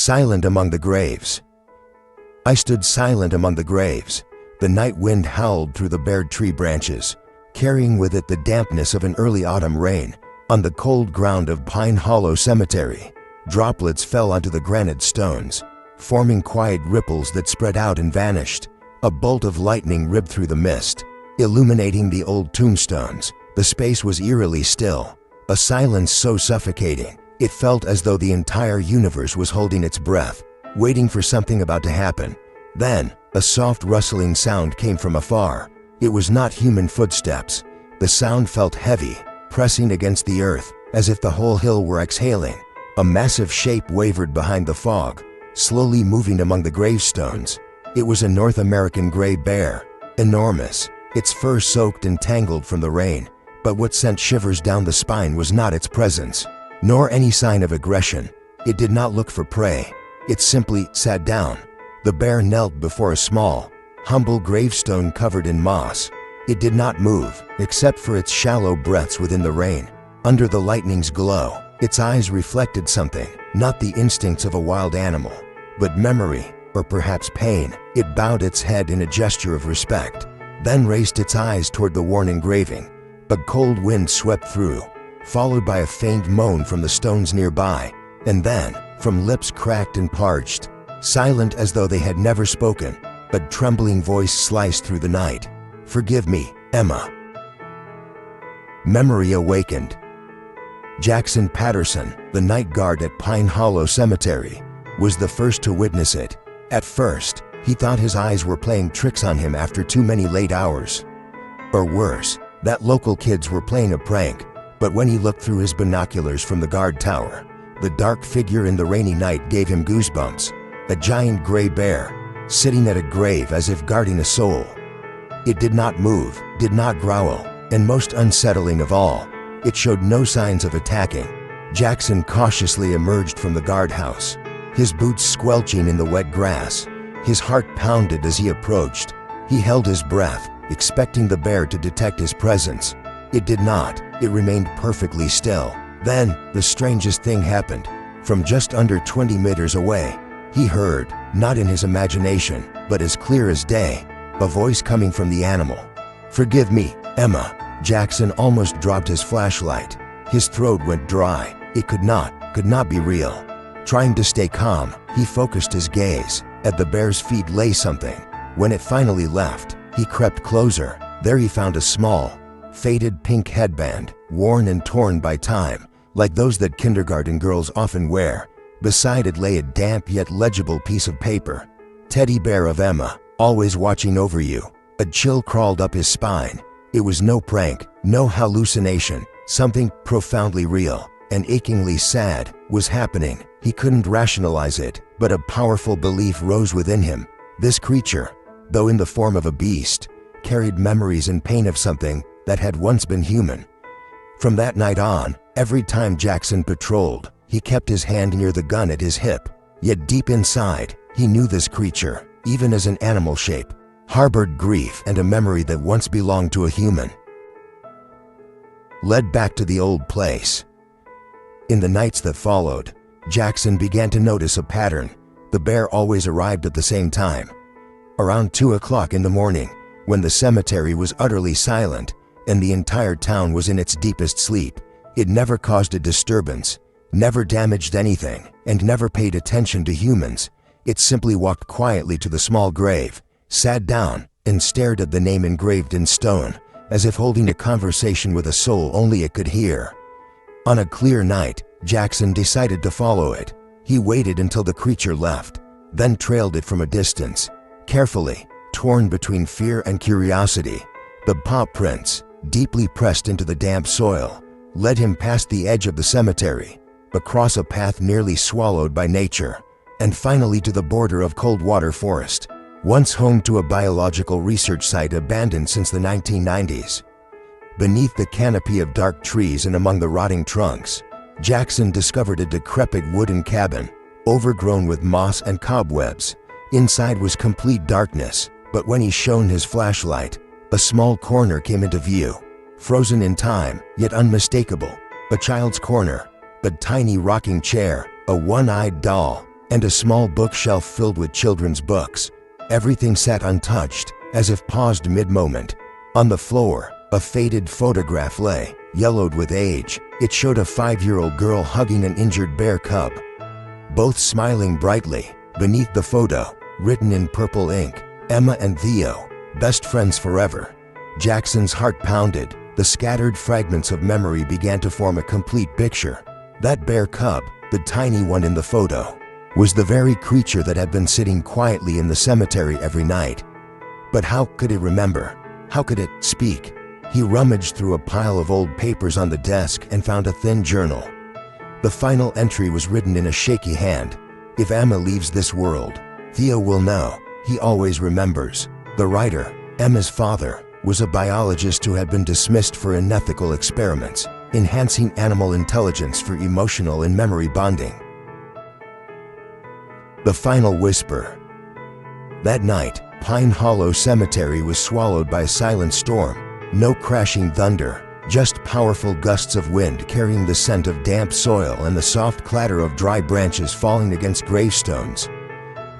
Silent among the graves. I stood silent among the graves. The night wind howled through the bared tree branches, carrying with it the dampness of an early autumn rain. On the cold ground of Pine Hollow Cemetery, droplets fell onto the granite stones, forming quiet ripples that spread out and vanished. A bolt of lightning ripped through the mist, illuminating the old tombstones. The space was eerily still, a silence so suffocating, it felt as though the entire universe was holding its breath, waiting for something about to happen. Then, a soft rustling sound came from afar. It was not human footsteps. The sound felt heavy, pressing against the earth, as if the whole hill were exhaling. A massive shape wavered behind the fog, slowly moving among the gravestones. It was a North American gray bear, enormous, its fur soaked and tangled from the rain. But what sent shivers down the spine was not its presence, nor any sign of aggression. It did not look for prey. It simply sat down. The bear knelt before a small, humble gravestone covered in moss. It did not move, except for its shallow breaths within the rain. Under the lightning's glow, its eyes reflected something, not the instincts of a wild animal, but memory, or perhaps pain. It bowed its head in a gesture of respect, then raised its eyes toward the worn engraving. A cold wind swept through, followed by a faint moan from the stones nearby, and then, from lips cracked and parched, silent as though they had never spoken, a trembling voice sliced through the night. "Forgive me, Emma." Memory awakened. Jackson Patterson, the night guard at Pine Hollow Cemetery, was the first to witness it. At first, he thought his eyes were playing tricks on him after too many late hours. Or worse, that local kids were playing a prank. But when he looked through his binoculars from the guard tower, the dark figure in the rainy night gave him goosebumps. A giant gray bear, sitting at a grave as if guarding a soul. It did not move, did not growl, and most unsettling of all, it showed no signs of attacking. Jackson cautiously emerged from the guardhouse, his boots squelching in the wet grass. His heart pounded as he approached. He held his breath, expecting the bear to detect his presence. It did not. It remained perfectly still. Then, the strangest thing happened. From just under 20 meters away, he heard, not in his imagination, but as clear as day, a voice coming from the animal. "Forgive me, Emma." Jackson almost dropped his flashlight. His throat went dry. It could not be real. Trying to stay calm, he focused his gaze. At the bear's feet lay something. When it finally left, he crept closer. There he found a small, faded pink headband, worn and torn by time, like those that kindergarten girls often wear. Beside it lay a damp yet legible piece of paper. "Teddy bear of Emma, always watching over you." A chill crawled up his spine. It was no prank, no hallucination. Something profoundly real and achingly sad was happening. He couldn't rationalize it, but a powerful belief rose within him. This creature, though in the form of a beast, carried memories and pain of something that had once been human. From that night on, every time Jackson patrolled, he kept his hand near the gun at his hip. Yet deep inside, he knew this creature, even as an animal shape, harbored grief and a memory that once belonged to a human. Led back to the old place. In the nights that followed, Jackson began to notice a pattern. The bear always arrived at the same time. Around 2 o'clock in the morning, when the cemetery was utterly silent and the entire town was in its deepest sleep. It never caused a disturbance, never damaged anything, and never paid attention to humans. It simply walked quietly to the small grave, sat down, and stared at the name engraved in stone, as if holding a conversation with a soul only it could hear. On a clear night, Jackson decided to follow it. He waited until the creature left, then trailed it from a distance. Carefully, torn between fear and curiosity, the paw prints, deeply pressed into the damp soil, led him past the edge of the cemetery, across a path nearly swallowed by nature, and finally to the border of Coldwater Forest, once home to a biological research site abandoned since the 1990s. Beneath the canopy of dark trees and among the rotting trunks, Jackson discovered a decrepit wooden cabin, overgrown with moss and cobwebs. Inside was complete darkness, but when he shone his flashlight, a small corner came into view, frozen in time, yet unmistakable. A child's corner, a tiny rocking chair, a one-eyed doll, and a small bookshelf filled with children's books. Everything sat untouched, as if paused mid-moment. On the floor, a faded photograph lay, yellowed with age. It showed a 5-year-old girl hugging an injured bear cub, both smiling brightly. Beneath the photo, written in purple ink, "Emma and Theo, best friends forever." Jackson's heart pounded. The scattered fragments of memory began to form a complete picture. That bear cub, the tiny one in the photo, was the very creature that had been sitting quietly in the cemetery every night. But how could it remember? How could it speak? He rummaged through a pile of old papers on the desk and found a thin journal. The final entry was written in a shaky hand. "If Emma leaves this world, Theo will know. He always remembers." The writer, Emma's father, was a biologist who had been dismissed for unethical experiments, enhancing animal intelligence for emotional and memory bonding. The final whisper. That night, Pine Hollow Cemetery was swallowed by a silent storm. No crashing thunder, just powerful gusts of wind carrying the scent of damp soil and the soft clatter of dry branches falling against gravestones.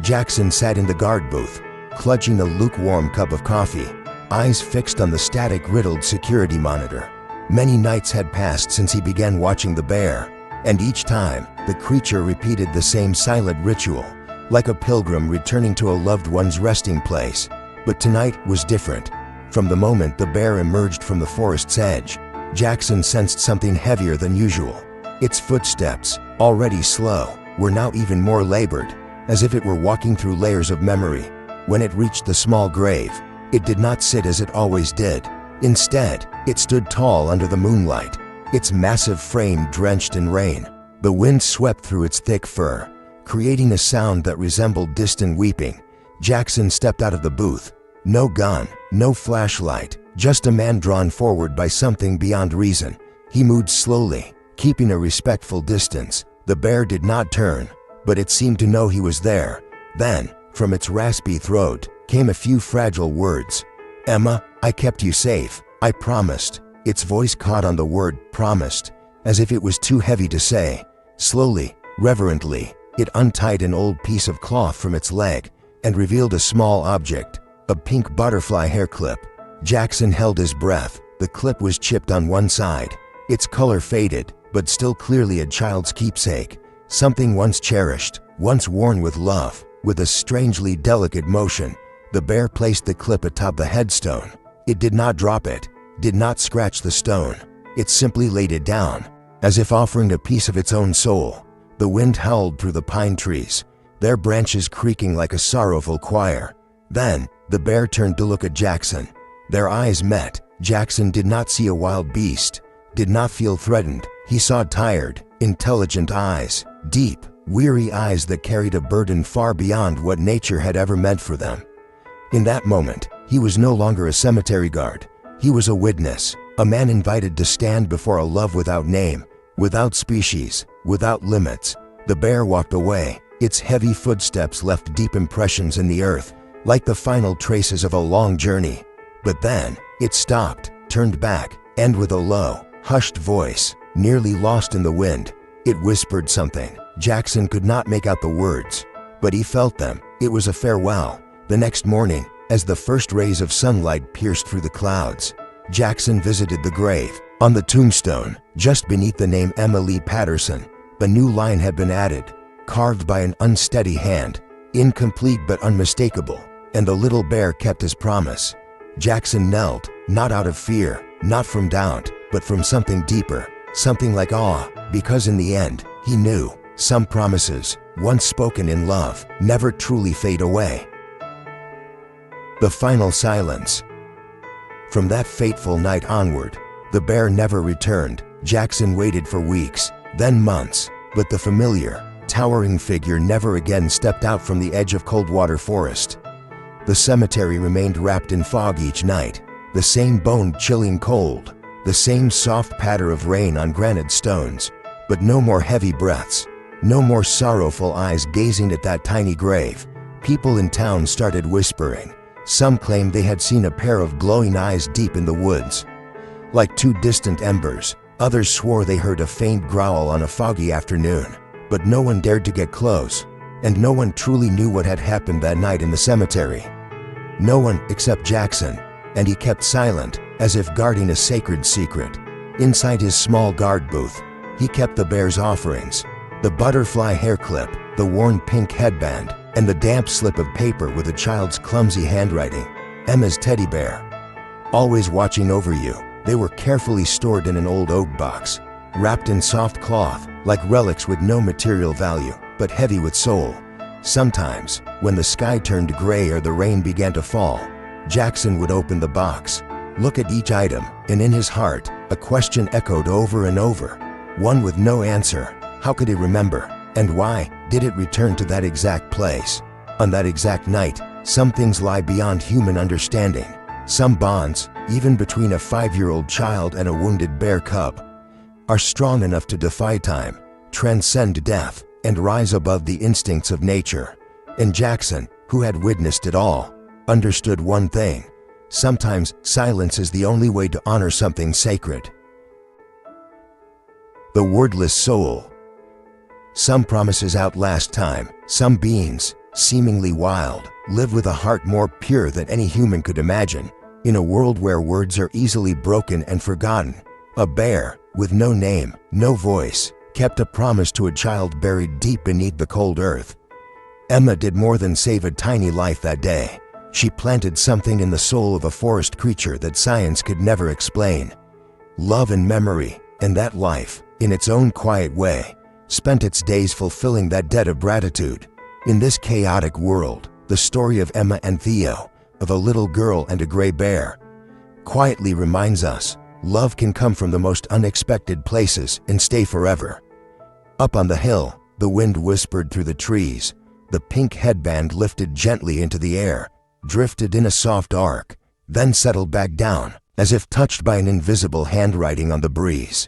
Jackson sat in the guard booth, clutching a lukewarm cup of coffee, eyes fixed on the static-riddled security monitor. Many nights had passed since he began watching the bear, and each time, the creature repeated the same silent ritual, like a pilgrim returning to a loved one's resting place. But tonight was different. From the moment the bear emerged from the forest's edge, Jackson sensed something heavier than usual. Its footsteps, already slow, were now even more labored, as if it were walking through layers of memory. When it reached the small grave, it did not sit as it always did. Instead, it stood tall under the moonlight, its massive frame drenched in rain. The wind swept through its thick fur, creating a sound that resembled distant weeping. Jackson stepped out of the booth. No gun, no flashlight, just a man drawn forward by something beyond reason. He moved slowly, keeping a respectful distance. The bear did not turn, but it seemed to know he was there. Then, from its raspy throat, came a few fragile words. "Emma, I kept you safe. I promised." Its voice caught on the word "promised," as if it was too heavy to say. Slowly, reverently, it untied an old piece of cloth from its leg and revealed a small object, a pink butterfly hair clip. Jackson held his breath. The clip was chipped on one side, its color faded, but still clearly a child's keepsake, something once cherished, once worn with love. With a strangely delicate motion, the bear placed the clip atop the headstone. It did not drop it, did not scratch the stone. It simply laid it down, as if offering a piece of its own soul. The wind howled through the pine trees, their branches creaking like a sorrowful choir. Then, the bear turned to look at Jackson. Their eyes met. Jackson did not see a wild beast, did not feel threatened. He saw tired, intelligent eyes, deep, weary eyes that carried a burden far beyond what nature had ever meant for them. In that moment, he was no longer a cemetery guard. He was a witness, a man invited to stand before a love without name, without species, without limits. The bear walked away. Its heavy footsteps left deep impressions in the earth, like the final traces of a long journey. But then, it stopped, turned back, and with a low, hushed voice, nearly lost in the wind, it whispered something. Jackson could not make out the words, but he felt them. It was a farewell. The next morning, as the first rays of sunlight pierced through the clouds, Jackson visited the grave. On the tombstone, just beneath the name Emma Lee Patterson, a new line had been added, carved by an unsteady hand, incomplete but unmistakable, and the little bear kept his promise. Jackson knelt, not out of fear, not from doubt, but from something deeper, something like awe, because in the end, he knew, some promises, once spoken in love, never truly fade away. The final silence. From that fateful night onward, the bear never returned. Jackson waited for weeks, then months, but the familiar, towering figure never again stepped out from the edge of Coldwater Forest. The cemetery remained wrapped in fog each night, the same bone-chilling cold, the same soft patter of rain on granite stones, but no more heavy breaths, no more sorrowful eyes gazing at that tiny grave. People in town started whispering. Some claimed they had seen a pair of glowing eyes deep in the woods, like two distant embers. Others swore they heard a faint growl on a foggy afternoon, but no one dared to get close. and no one truly knew what had happened that night in the cemetery. No one except Jackson, and he kept silent, as if guarding a sacred secret. Inside his small guard booth, he kept the bear's offerings, the butterfly hair clip, the worn pink headband, and the damp slip of paper with a child's clumsy handwriting, Emma's teddy bear. Always watching over you, they were carefully stored in an old oak box, wrapped in soft cloth, like relics with no material value, but heavy with soul. Sometimes, when the sky turned gray or the rain began to fall, Jackson would open the box, look at each item, and in his heart, a question echoed over and over, one with no answer. How could he remember? And why did it return to that exact place? On that exact night, some things lie beyond human understanding. Some bonds, even between a 5-year-old child and a wounded bear cub, are strong enough to defy time, transcend death, and rise above the instincts of nature. And Jackson, who had witnessed it all, understood one thing: sometimes silence is the only way to honor something sacred. The wordless soul. Some promises outlast time. Some beings, seemingly wild, live with a heart more pure than any human could imagine. In a world where words are easily broken and forgotten, a bear, with no name, no voice, kept a promise to a child buried deep beneath the cold earth. Emma did more than save a tiny life that day. She planted something in the soul of a forest creature that science could never explain. Love and memory, and that life, in its own quiet way, spent its days fulfilling that debt of gratitude. In this chaotic world, the story of Emma and Theo, of a little girl and a gray bear, quietly reminds us love can come from the most unexpected places and stay forever. Up on the hill, the wind whispered through the trees. The pink headband lifted gently into the air, drifted in a soft arc, then settled back down, as if touched by an invisible handwriting on the breeze.